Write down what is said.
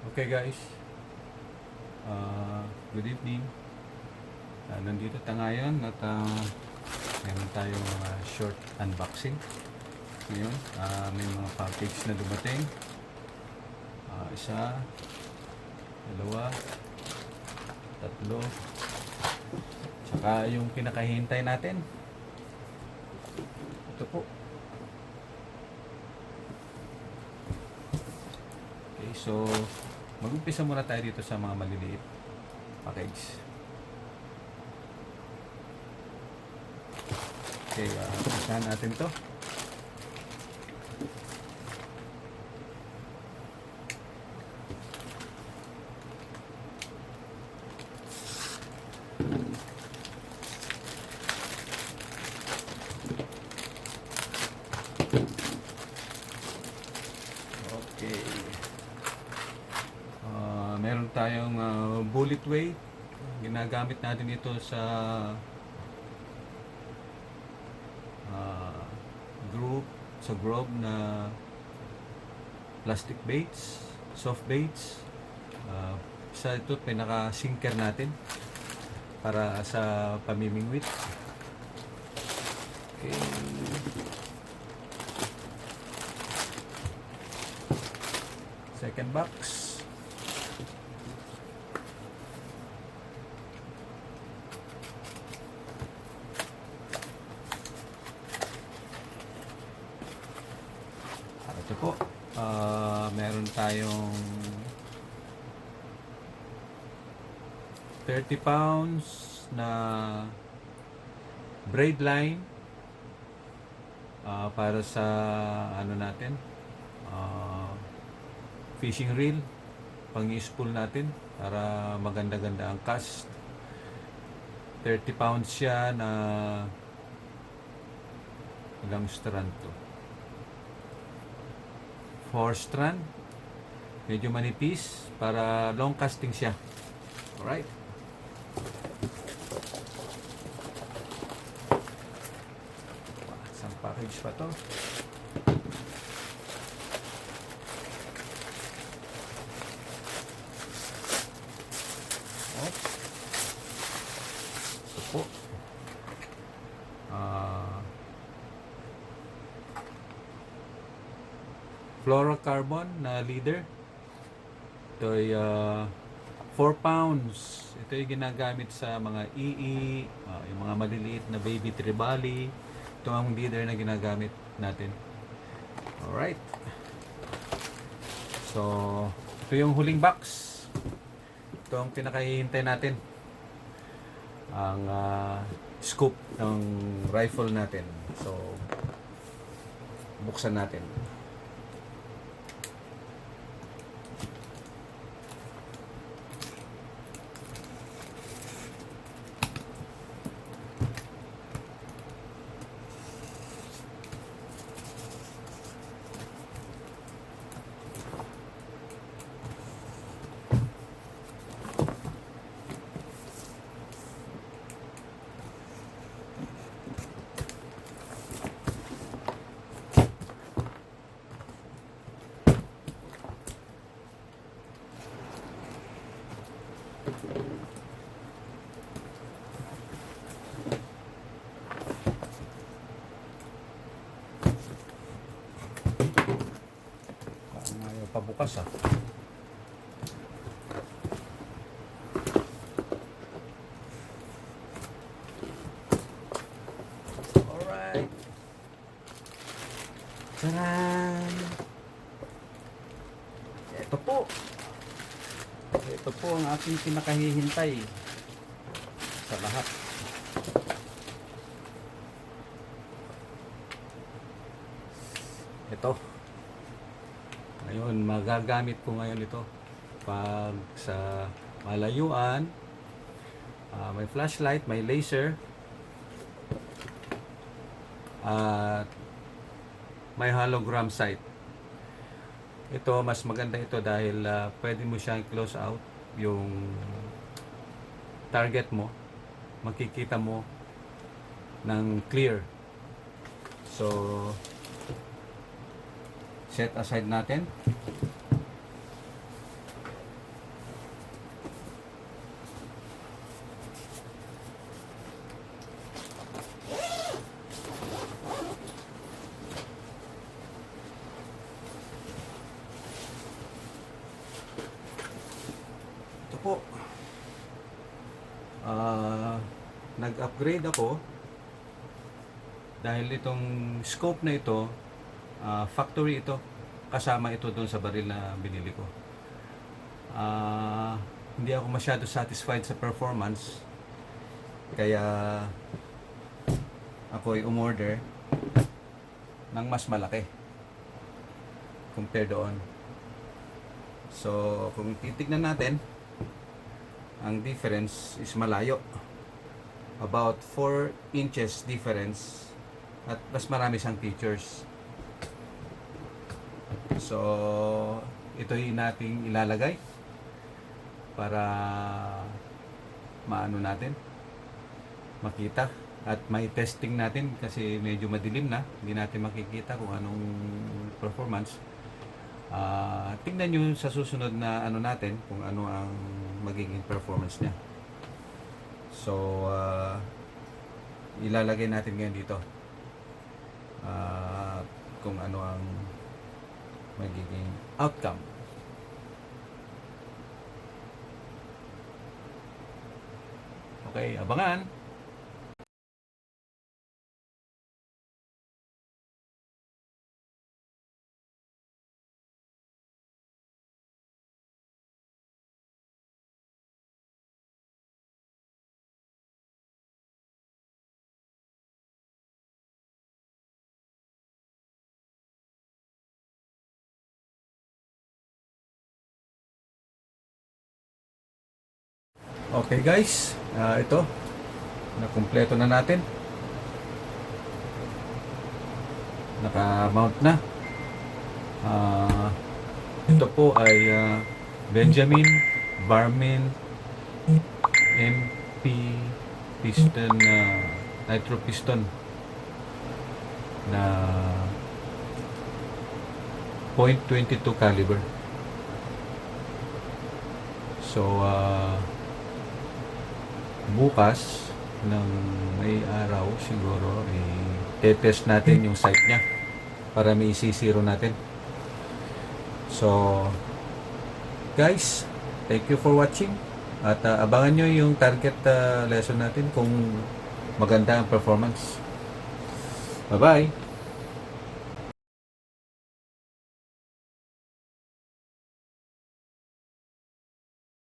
Okay guys, good evening. Nandito tayo ngayon at meron tayong short unboxing. Ngayon, may mga package na dumating. Isa, dalawa, tatlo, tsaka yung kinakahintay natin. Ito po. Okay, so mag-umpisa muna tayo dito sa mga maliliit package. Okay, umpisahan natin to. Okay. Meron tayong bullet weight. Ginagamit natin ito sa group na plastic baits, soft baits. Isa ito pinaka-sinker natin para sa pamimingwit. Okay. Second box. Ito po, meron tayong 30 pounds na braid line para sa ano natin, fishing reel, pang-spool natin para maganda-ganda ang cast. 30 pounds siya na ilang strand to? 4 strand, medyo manipis para long casting siya. Alright, isang package pa to. Ito po, fluorocarbon na leader. Ito ay 4 pounds. Ito ay ginagamit sa mga yung mga maliliit na baby trevally. Ito ang leader na ginagamit natin. Alright, so ito yung huling box. Ito ang pinakahihintay natin, ang scoop ng rifle natin. So buksan natin. Ayaw pabukas Alright. Taran! Ito po. Ito po ang aking pinakahihintay sa lahat. Ito. Ngayon, magagamit ko ngayon ito pag sa malayuan. May flashlight, may laser, at may halogram sight. Ito, mas maganda ito dahil pwede mo siyang close out yung target mo. Makikita mo ng clear. So set aside natin. po, nag-upgrade ako dahil itong scope na ito, factory ito, kasama ito doon sa baril na binili ko. Hindi ako masyado satisfied sa performance, kaya ako ay umorder ng mas malaki compare doon. So kung titignan natin, ang difference is malayo, about 4 inches difference, at mas marami siyang features. So ito yung nating ilalagay para maano natin, makita, at may testing natin kasi medyo madilim na, hindi natin makikita kung anong performance. Tingnan nyo sa susunod na ano natin kung ano ang magiging performance niya. So ilalagay natin ngayon dito kung ano ang magiging outcome. Okay, abangan. Okay guys, ito, nakumpleto na natin. Naka-mount na. Ito po ay Benjamin Varmint NP piston, nitro piston na .22 caliber. So bukas ng may araw siguro i-test natin yung site niya para may isi-zero natin. So guys, thank you for watching, at abangan nyo yung target lesson natin kung maganda ang performance. Bye bye.